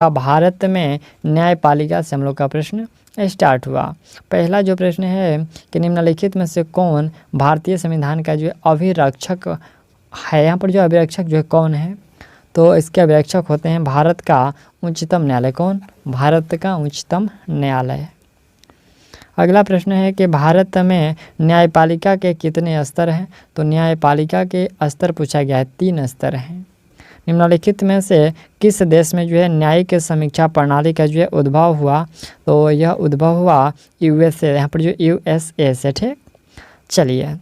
भारत में न्यायपालिका से हम लोग का प्रश्न स्टार्ट हुआ। पहला जो प्रश्न है कि निम्नलिखित में से कौन भारतीय संविधान का जो अभिरक्षक है, यहाँ पर जो अभिरक्षक जो है कौन है, तो इसके अभिरक्षक होते हैं भारत का उच्चतम न्यायालय। कौन? भारत का उच्चतम न्यायालय। अगला प्रश्न है कि भारत में न्यायपालिका के कितने स्तर हैं, तो न्यायपालिका के स्तर पूछा गया है, 3 स्तर हैं। निम्नलिखित में से किस देश में जो है न्यायिक समीक्षा प्रणाली का जो है उद्भव हुआ, तो यह उद्भव हुआ यूएसए, यहाँ पर जो यूएसए से। ठीक, चलिए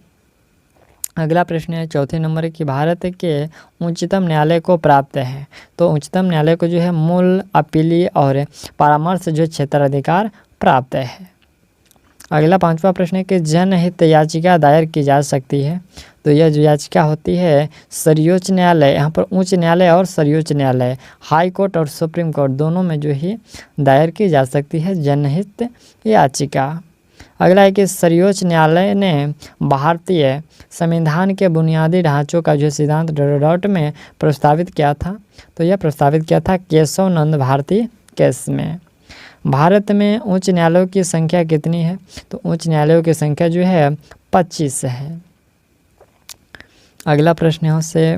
अगला प्रश्न है चौथे नंबर कि भारत के उच्चतम न्यायालय को प्राप्त है, तो उच्चतम न्यायालय को जो है मूल, अपीलीय और परामर्श जो क्षेत्राधिकार प्राप्त है। अगला 5वां प्रश्न है कि जनहित याचिका दायर की जा सकती है, तो यह जो याचिका होती है सर्वोच्च न्यायालय, यहाँ पर उच्च न्यायालय और सर्वोच्च न्यायालय, हाई कोर्ट और सुप्रीम कोर्ट दोनों में जो ही दायर की जा सकती है जनहित याचिका। अगला है कि सर्वोच्च न्यायालय ने भारतीय संविधान के बुनियादी ढांचों का जो सिद्धांत डॉट में प्रस्तावित किया था, तो यह प्रस्तावित किया था केशव नंद भारती केस में। भारत में उच्च न्यायालयों की संख्या कितनी है, तो उच्च न्यायालयों की संख्या जो है 25 है। अगला प्रश्न है उससे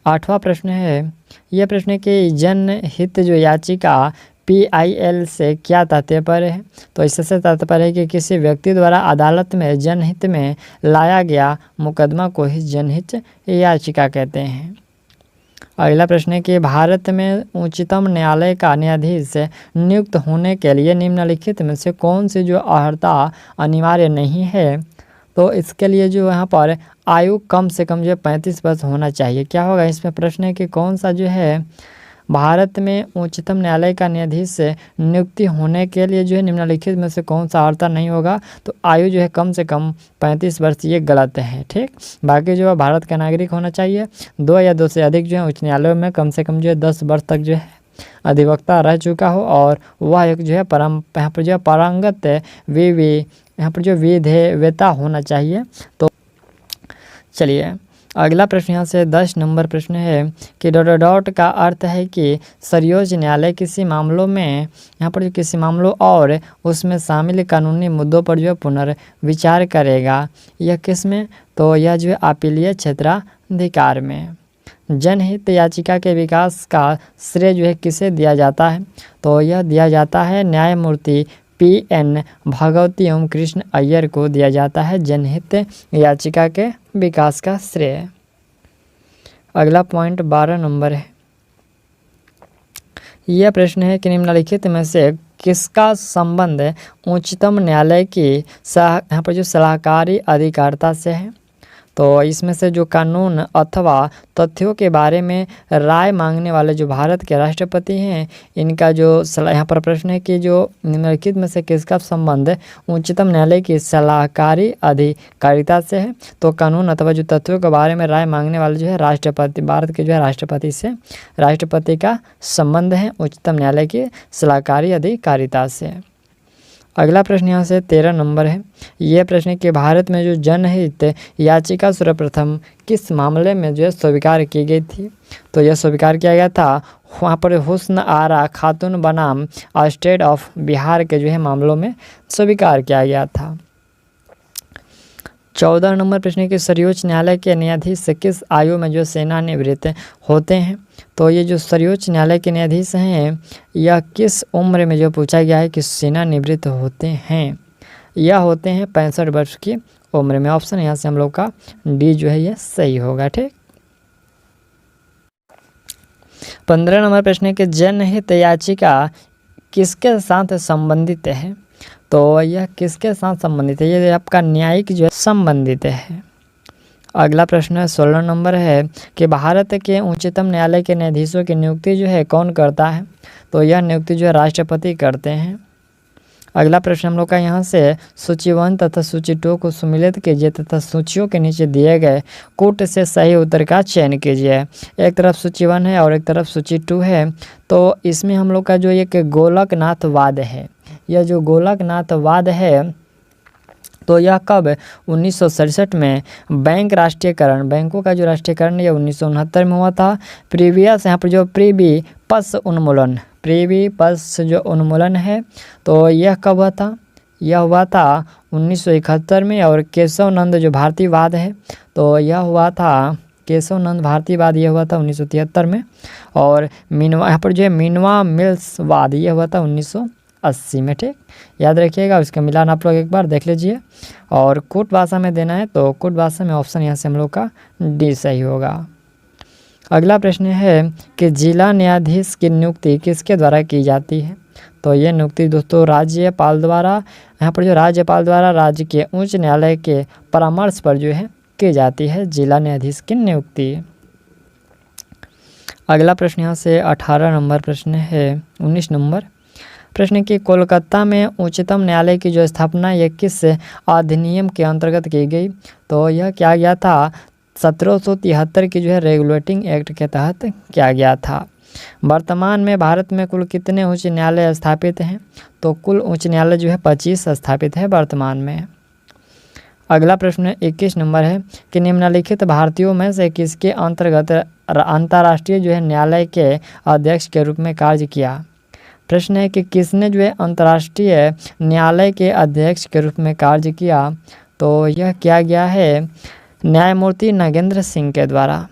8वां प्रश्न है, यह प्रश्न है कि जनहित जो याचिका PIL से क्या तात्पर्य है, तो इससे तात्पर्य है कि किसी व्यक्ति द्वारा अदालत में जनहित में लाया गया मुकदमा को ही जनहित याचिका कहते हैं। अगला प्रश्न है कि भारत में उच्चतम न्यायालय का न्यायाधीश नियुक्त होने के लिए निम्नलिखित में से कौन सी जो अर्हता अनिवार्य नहीं है, तो इसके लिए जो यहाँ पर आयु कम से कम जो 35 वर्ष होना चाहिए। क्या होगा इसमें प्रश्न है कि कौन सा जो है भारत में उच्चतम न्यायालय का न्यायाधीश नियुक्ति होने के लिए जो है निम्नलिखित में से कौन सा अर्हता नहीं होगा, तो आयु जो है कम से कम 35 वर्ष, ये गलत है। ठीक, बाकी जो है भारत का नागरिक होना चाहिए, 2 या 2 से अधिक जो है उच्च न्यायालयों में कम से कम जो है 10 वर्ष तक जो है अधिवक्ता रह चुका हो, और वह एक जो है यहाँ पर जो है पारंगत यहाँ पर जो विधेयता होना चाहिए। तो चलिए अगला प्रश्न यहाँ से 10 नंबर प्रश्न है कि डॉट का अर्थ है कि सर्वोच्च न्यायालय किसी मामलों में, यहाँ पर जो किसी मामलों और उसमें शामिल कानूनी मुद्दों पर जो पुनर्विचार करेगा, यह किस में, तो यह जो है अपीलीय क्षेत्राधिकार में। जनहित याचिका के विकास का श्रेय जो है किसे दिया जाता है, तो यह दिया जाता है न्यायमूर्ति PN भगवती एवं कृष्ण अय्यर को दिया जाता है जनहित याचिका के विकास का श्रेय। अगला पॉइंट 12 नंबर है, यह प्रश्न है कि निम्नलिखित में से किसका संबंध उच्चतम न्यायालय की यहाँ पर जो सलाहकारी अधिकारिता से है, तो इसमें से जो कानून अथवा तथ्यों के बारे में राय मांगने वाले जो भारत के राष्ट्रपति हैं, इनका जो यहाँ पर प्रश्न है कि जो निम्नलिखित में से किसका संबंध उच्चतम न्यायालय की सलाहकारी अधिकारिता से है, तो कानून अथवा जो तथ्यों के बारे में राय मांगने वाले जो है राष्ट्रपति, भारत के जो है राष्ट्रपति से राष्ट्रपति का संबंध है उच्चतम न्यायालय की सलाहकारी अधिकारिता से। अगला प्रश्न यहाँ से 13 नंबर है, यह प्रश्न है कि भारत में जो जनहित याचिका सर्वप्रथम किस मामले में जो है स्वीकार की गई थी, तो यह स्वीकार किया गया था वहाँ पर हुस्न आरा खातून बनाम स्टेट ऑफ बिहार के जो है मामलों में स्वीकार किया गया था। 14 नंबर प्रश्न के सर्वोच्च न्यायालय के न्यायाधीश किस आयु में जो सेवानिवृत्त होते हैं, तो ये जो सर्वोच्च न्यायालय के न्यायाधीश हैं यह किस उम्र में जो पूछा गया है कि सेवानिवृत्त होते हैं, यह होते हैं 65 वर्ष की उम्र में। ऑप्शन यहाँ से हम लोग का डी जो है ये सही होगा। ठीक, 15 नंबर प्रश्न के जनहित याचिका किसके साथ संबंधित है, तो यह किसके साथ संबंधित है, ये आपका न्यायिक जो है संबंधित है। अगला प्रश्न है 16 नंबर है कि भारत के उच्चतम न्यायालय के न्यायाधीशों की नियुक्ति जो है कौन करता है, तो यह नियुक्ति जो है राष्ट्रपति करते हैं। अगला प्रश्न हम लोग का यहाँ से सूची 1 तथा सूची 2 को सम्मिलित कीजिए तथा सूचियों के नीचे दिए गए कूट से सही उत्तर का चयन कीजिए। एक तरफ सूची 1 है और एक तरफ सूची 2 है, तो इसमें हम लोग का जो एक गोलकनाथवाद है, यह जो गोलकनाथवाद है तो यह कब 1967 में बैंक राष्ट्रीयकरण, बैंकों का जो राष्ट्रीयकरण यह 1969 में हुआ था। प्रीवियस यहाँ पर जो प्रीबी पस उन्मूलन, प्रीवी पल्स जो उन्मूलन है तो यह कब हुआ था? यह हुआ था 1971 में। और केशव नंद जो भारतीयवाद है तो यह हुआ था केशव नंद भारतीयवाद, यह हुआ था 1973 में। और मिनवा यहाँ पर जो है मिनवा मिल्स वाद, यह हुआ था 1980 में। ठीक, याद रखिएगा। उसका मिलान आप लोग एक बार देख लीजिए। और कूट भाषा में देना है तो कूट भाषा में ऑप्शन यहाँ से हम लोग का डी सही होगा। अगला प्रश्न है कि जिला न्यायाधीश की नियुक्ति किसके द्वारा की जाती है? तो ये नियुक्ति दोस्तों राज्यपाल द्वारा, यहाँ पर जो राज्यपाल द्वारा राज्य के उच्च न्यायालय के परामर्श पर जो है की जाती है जिला न्यायाधीश की नियुक्ति। अगला प्रश्न यहाँ से 18 नंबर प्रश्न है। 19 नंबर प्रश्न की कोलकाता में उच्चतम न्यायालय की जो स्थापना ये किस अधिनियम के अंतर्गत की गई? तो यह क्या गया था 1773 की जो है रेगुलेटिंग एक्ट के तहत किया गया था। वर्तमान में भारत में कुल कितने उच्च न्यायालय स्थापित हैं? तो कुल उच्च न्यायालय जो है 25 स्थापित है वर्तमान में। अगला प्रश्न 21 नंबर है कि निम्नलिखित भारतीयों में से किसके अंतर्गत अंतर्राष्ट्रीय जो है न्यायालय के अध्यक्ष के रूप में कार्य किया? प्रश्न है कि किसने जो है अंतर्राष्ट्रीय न्यायालय के अध्यक्ष के रूप में कार्य किया? तो यह किया गया है न्यायमूर्ति नागेंद्र सिंह के द्वारा।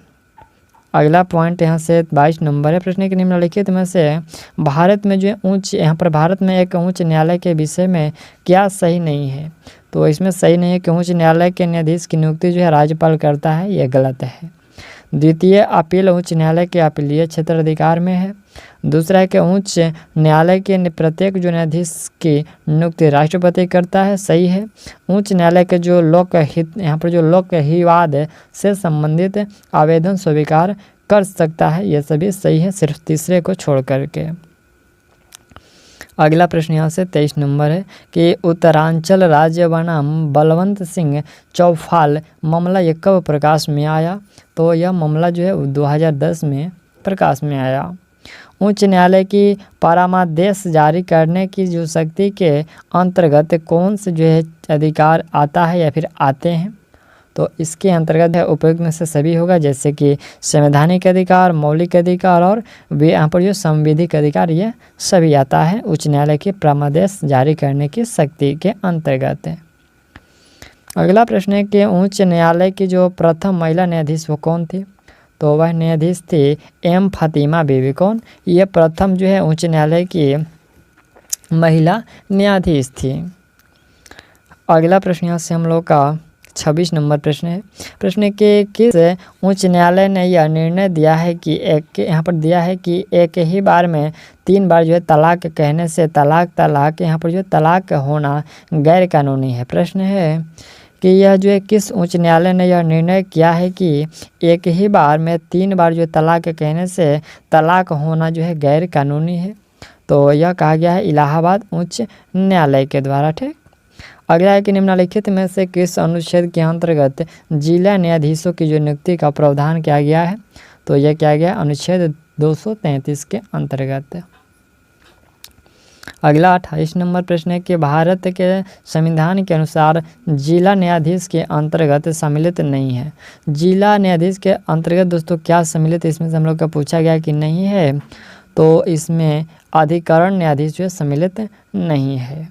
अगला पॉइंट यहाँ से 22 नंबर है। प्रश्न के निम्नलिखित में से भारत में जो यहाँ पर भारत में एक उच्च न्यायालय के विषय में क्या सही नहीं है? तो इसमें सही नहीं है कि उच्च न्यायालय के न्यायाधीश की नियुक्ति जो है राज्यपाल करता है, यह गलत है। द्वितीय, अपील उच्च न्यायालय के अपीलीय क्षेत्र अधिकार में है। दूसरा है कि उच्च न्यायालय के प्रत्येक जो न्यायाधीश की नियुक्ति राष्ट्रपति करता है, सही है। उच्च न्यायालय के जो लोकहित यहाँ पर जो लोकहिवाद से संबंधित आवेदन स्वीकार कर सकता है, ये सभी सही है, सिर्फ तीसरे को छोड़ करके। अगला प्रश्न यहाँ से 23 नंबर है कि उत्तरांचल राज्य बनाम बलवंत सिंह चौफाल मामला ये कब प्रकाश में आया? तो यह मामला जो है 2010 में प्रकाश में आया। उच्च न्यायालय की परामर्श जारी करने की जो शक्ति के अंतर्गत कौन से जो है अधिकार आता है या फिर आते हैं? तो इसके अंतर्गत है उपयुक्त में से सभी होगा, जैसे कि संवैधानिक अधिकार, मौलिक अधिकार और यहाँ पर जो संविधिक अधिकार, ये सभी आता है उच्च न्यायालय की परामर्श जारी करने की शक्ति के अंतर्गत। अगला प्रश्न है कि उच्च न्यायालय की जो प्रथम महिला न्यायाधीश वो कौन थी? तो वह न्यायाधीश थी एम फातिमा बीबी। कौन? ये प्रथम जो है उच्च न्यायालय की महिला न्यायाधीश थी। अगला प्रश्न यहाँ से हम लोग का 26 नंबर प्रश्न है। प्रश्न के किस उच्च न्यायालय ने यह निर्णय दिया है कि यहाँ पर दिया है कि एक ही बार में 3 बार जो है तलाक कहने से तलाक यहाँ पर जो तलाक होना गैर कानूनी है? प्रश्न है कि यह जो है किस उच्च न्यायालय ने यह निर्णय किया है कि एक ही बार में 3 बार जो तलाक कहने से तलाक होना जो है गैर कानूनी है? तो यह कहा गया है इलाहाबाद उच्च न्यायालय के द्वारा। ठीक, अगला है कि निम्नलिखित में से किस अनुच्छेद के अंतर्गत जिला न्यायाधीशों की जो नियुक्ति का प्रावधान किया गया है? तो यह किया गया अनुच्छेद 233 के अंतर्गत। अगला 28 नंबर प्रश्न है कि भारत के संविधान के अनुसार जिला न्यायाधीश के अंतर्गत सम्मिलित नहीं है। जिला न्यायाधीश के अंतर्गत दोस्तों क्या सम्मिलित, इसमें से हम लोग का पूछा गया कि नहीं है, तो इसमें अधिकरण न्यायाधीश जो है सम्मिलित नहीं है।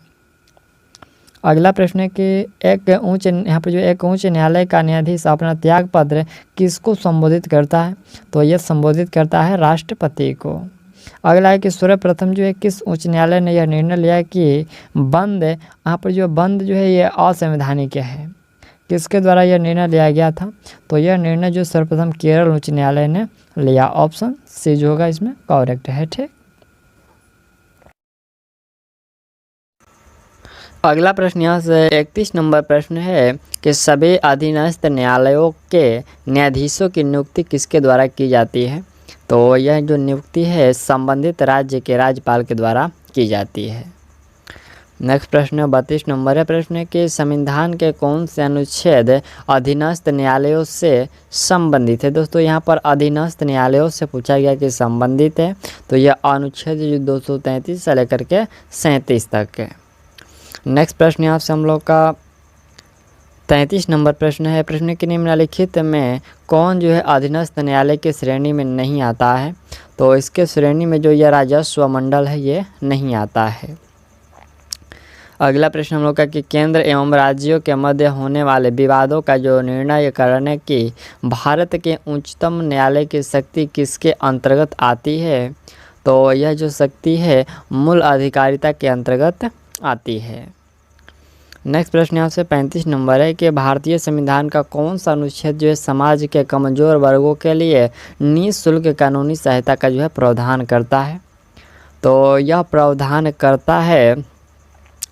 अगला प्रश्न है कि यहाँ पर जो एक उच्च न्यायालय का न्यायाधीश अपना त्याग पत्र किसको संबोधित करता है? तो यह संबोधित करता है राष्ट्रपति को। अगला है कि सर्वप्रथम जो है किस उच्च न्यायालय ने यह निर्णय लिया कि बंद यहाँ पर जो बंद जो है ये असंवैधानिक है? किसके द्वारा यह निर्णय लिया गया था? तो यह निर्णय जो सर्वप्रथम केरल उच्च न्यायालय ने लिया। ऑप्शन सी जो होगा इसमें करेक्ट है। ठीक, अगला प्रश्न यहाँ से 31 नंबर प्रश्न है कि सभी अधीनस्थ न्यायालयों के न्यायाधीशों की नियुक्ति किसके द्वारा की जाती है? तो यह जो नियुक्ति है संबंधित राज्य के राज्यपाल के द्वारा की जाती है। नेक्स्ट प्रश्न 32 नंबर है। प्रश्न है कि संविधान के कौन से अनुच्छेद अधीनस्थ न्यायालयों से संबंधित है? दोस्तों यहाँ पर अधीनस्थ न्यायालयों से पूछा गया कि संबंधित है, तो यह अनुच्छेद जो 233 से लेकर के 37 तक है। नेक्स्ट प्रश्न यहाँ से हम लोग का 33 नंबर प्रश्न है। प्रश्न के निम्नलिखित में कौन जो है अधीनस्थ न्यायालय की श्रेणी में नहीं आता है? तो इसके श्रेणी में जो यह राजस्व मंडल है ये नहीं आता है। अगला प्रश्न हम लोग का कि केंद्र एवं राज्यों के मध्य होने वाले विवादों का जो निर्णय करने की भारत के उच्चतम न्यायालय की शक्ति किसके अंतर्गत आती है? तो यह जो शक्ति है मूल अधिकारिता के अंतर्गत आती है। नेक्स्ट प्रश्न यहाँ से 35 नंबर है कि भारतीय संविधान का कौन सा अनुच्छेद जो है समाज के कमज़ोर वर्गों के लिए निःशुल्क कानूनी सहायता का जो है प्रावधान करता है? तो यह प्रावधान करता है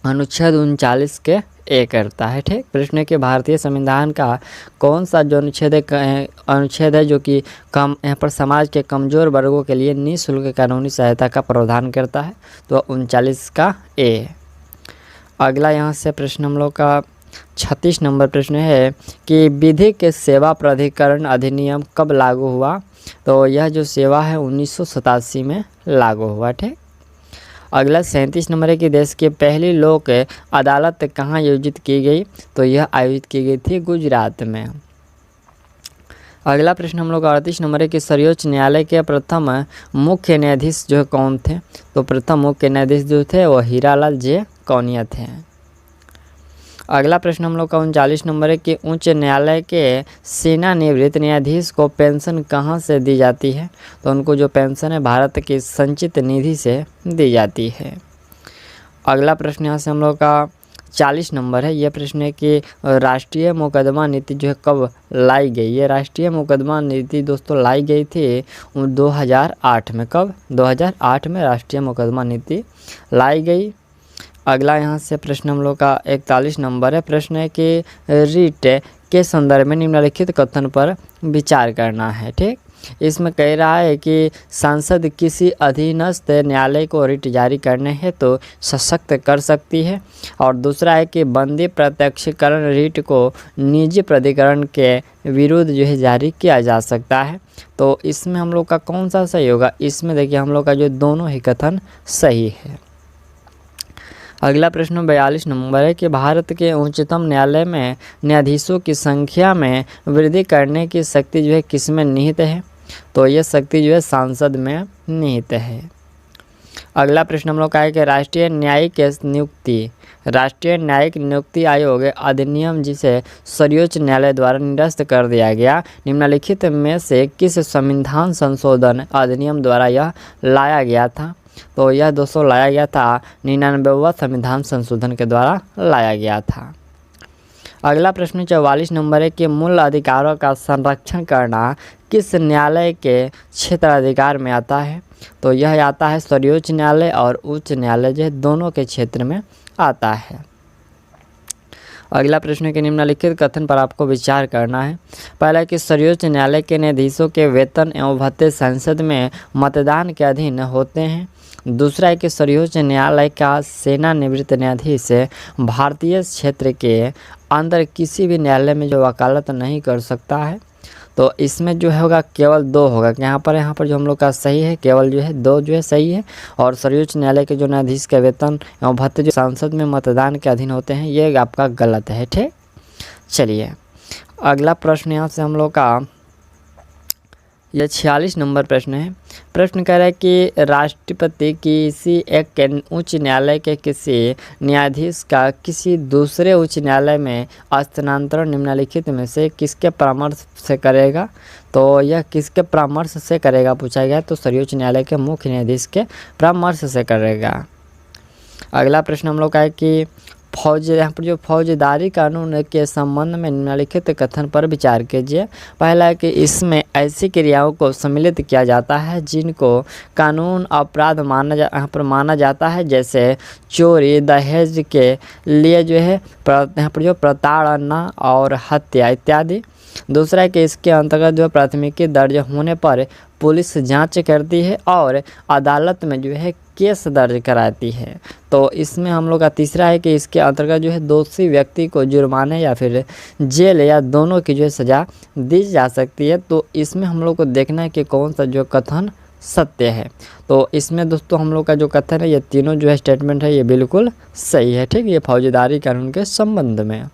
अनुच्छेद 39 के ए करता है। ठीक, प्रश्न के भारतीय संविधान का कौन सा जो अनुच्छेद है जो कि यहाँ पर समाज के कमज़ोर वर्गों के लिए निःशुल्क कानूनी सहायता का प्रावधान करता है? तो 39 का ए। अगला यहाँ से प्रश्न हम लोग का 36 नंबर प्रश्न है कि विधिक सेवा प्राधिकरण अधिनियम कब लागू हुआ? तो यह जो सेवा है 1987 में लागू हुआ। ठीक, अगला 37 नंबर है कि देश की पहली लोक अदालत कहाँ आयोजित की गई? तो यह आयोजित की गई थी गुजरात में। अगला प्रश्न हम लोग का 38 नंबर है कि सर्वोच्च न्यायालय के प्रथम मुख्य न्यायाधीश जो कौन थे? तो प्रथम मुख्य न्यायाधीश जो थे वो हीरालाल जे कौनिया थे। अगला प्रश्न हम लोग का 39 नंबर है कि उच्च न्यायालय के सेवानिवृत्त न्यायाधीश को पेंशन कहाँ से दी जाती है? तो उनको जो पेंशन है भारत की संचित निधि से दी जाती है। अगला प्रश्न यहाँ से हम लोग का 40 नंबर है। यह प्रश्न है कि राष्ट्रीय मुकदमा नीति जो है कब लाई गई? ये राष्ट्रीय मुकदमा नीति दोस्तों लाई गई थी 2008 में। कब? 2008 में राष्ट्रीय मुकदमा नीति लाई गई। अगला यहाँ से प्रश्न हम लोग का 41 नंबर है। प्रश्न है कि रीट के संदर्भ में निम्नलिखित कथन पर विचार करना है। ठीक, इसमें कह रहा है कि सांसद किसी अधीनस्थ न्यायालय को रिट जारी करने हेतु तो सशक्त कर सकती है, और दूसरा है कि बंदी प्रत्यक्षीकरण रिट को निजी प्राधिकरण के विरुद्ध जो है जारी किया जा सकता है। तो इसमें हम लोग का कौन सा सही होगा? इसमें देखिए हम लोग का जो दोनों ही कथन सही है। अगला प्रश्न 42 नंबर है कि भारत के उच्चतम न्यायालय में न्यायाधीशों की संख्या में वृद्धि करने की शक्ति जो है किसमें निहित है? तो यह शक्ति जो है सांसद में निहित है। अगला प्रश्न हम लोग का है कि राष्ट्रीय न्यायिक नियुक्ति आयोग अधिनियम जिसे सर्वोच्च न्यायालय द्वारा निरस्त कर दिया गया, निम्नलिखित में से किस संविधान संशोधन अधिनियम द्वारा यह लाया गया था? तो यह दोस्तों लाया गया था 99वां संविधान संशोधन के द्वारा लाया गया था। अगला प्रश्न 44 नंबर है कि मूल अधिकारों का संरक्षण करना किस न्यायालय के क्षेत्राधिकार में आता है? तो यह आता है सर्वोच्च न्यायालय और उच्च न्यायालय जो दोनों के क्षेत्र में आता है। अगला प्रश्न के निम्नलिखित कथन पर आपको विचार करना है। पहला कि सर्वोच्च न्यायालय के न्यायाधीशों के वेतन एवं भत्ते संसद में मतदान के अधीन होते हैं। दूसरा है कि सर्वोच्च न्यायालय का सेवानिवृत्त न्यायाधीश भारतीय क्षेत्र के अंदर किसी भी न्यायालय में जो वकालत नहीं कर सकता है। तो इसमें जो होगा केवल 2 होगा। यहाँ पर जो हम लोग का सही है केवल जो है 2 जो है सही है, और सर्वोच्च न्यायालय के जो न्यायाधीश के वेतन एवं भत्ते जो संसद में मतदान के अधीन होते हैं ये आपका गलत है। ठीक, चलिए अगला प्रश्न यहाँ से हम लोग का यह 46 नंबर प्रश्न है। प्रश्न कह रहा है कि राष्ट्रपति किसी एक उच्च न्यायालय के किसी न्यायाधीश का किसी दूसरे उच्च न्यायालय में स्थानांतरण निम्नलिखित में से किसके परामर्श से करेगा? तो यह किसके परामर्श से करेगा पूछा गया, तो सर्वोच्च न्यायालय के मुख्य न्यायाधीश के परामर्श से करेगा। अगला प्रश्न हम लोग का है कि यहाँ पर जो फौजदारी कानून के संबंध में निम्नलिखित कथन पर विचार कीजिए। पहला है कि इसमें ऐसी क्रियाओं को सम्मिलित किया जाता है जिनको कानून अपराध यहाँ पर माना जाता है, जैसे चोरी, दहेज के लिए जो है यहाँ पर जो प्रताड़ना और हत्या इत्यादि। दूसरा है कि इसके अंतर्गत जो प्राथमिकी दर्ज होने पर पुलिस जांच करती है और अदालत में जो है केस दर्ज कराती है। तो इसमें हम लोग का तीसरा है कि इसके अंतर्गत जो है दोषी व्यक्ति को जुर्माने या फिर जेल या दोनों की जो है सज़ा दी जा सकती है। तो इसमें हम लोग को देखना है कि कौन सा जो कथन सत्य है। तो इसमें दोस्तों हम लोग का जो कथन है ये तीनों जो है स्टेटमेंट है ये बिल्कुल सही है। ठीक, ये फौजदारी कानून के संबंध में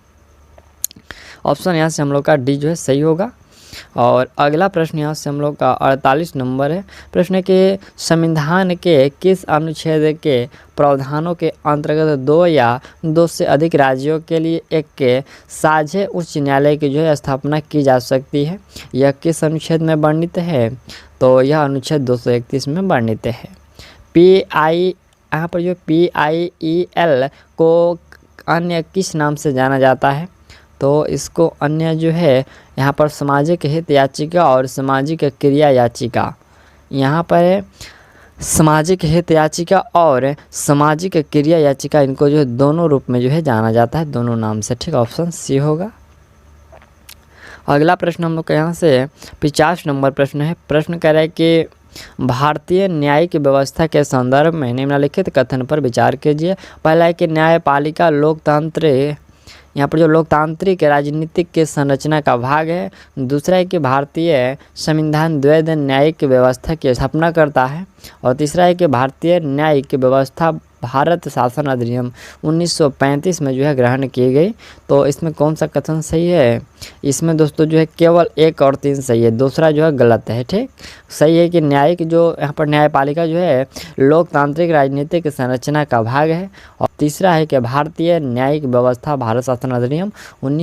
ऑप्शन यहाँ से हम लोग का डी जो है सही होगा। और अगला प्रश्न यहाँ से हम लोग का 48 नंबर है। प्रश्न है कि संविधान के किस अनुच्छेद के प्रावधानों के अंतर्गत 2 या 2 से अधिक राज्यों के लिए एक के साझे उच्च न्यायालय की जो है स्थापना की जा सकती है? यह किस अनुच्छेद में वर्णित है? तो यह अनुच्छेद 231 में वर्णित है। यहाँ पर जो PIEL को अन्य किस नाम से जाना जाता है? तो इसको अन्य जो है यहाँ पर सामाजिक हित याचिका और सामाजिक क्रिया याचिका, यहाँ पर है सामाजिक हित याचिका और सामाजिक क्रिया याचिका, इनको जो है दोनों रूप में जो है जाना जाता है, दोनों नाम से। ठीक, ऑप्शन सी होगा। अगला प्रश्न हम लोग का यहाँ से 50 नंबर प्रश्न है। प्रश्न कह रहा है कि भारतीय न्यायिक व्यवस्था के संदर्भ में निम्नलिखित कथन पर विचार कीजिए। पहला है कि न्यायपालिका लोकतंत्र, यहाँ पर जो लोकतांत्रिक राजनीतिक के संरचना का भाग है। दूसरा है कि भारतीय संविधान द्वैध न्यायिक व्यवस्था की स्थापना करता है। और तीसरा है कि भारतीय न्यायिक व्यवस्था भारत शासन अधिनियम 1935 में जो है ग्रहण की गई। तो इसमें कौन सा कथन सही है? इसमें दोस्तों जो है केवल 1 और 3 सही है, दूसरा जो है गलत है। ठीक, सही है कि न्यायिक जो यहाँ पर न्यायपालिका जो है लोकतांत्रिक राजनीतिक संरचना का भाग है। और तीसरा है कि भारतीय न्यायिक व्यवस्था भारत शासन अधिनियम 19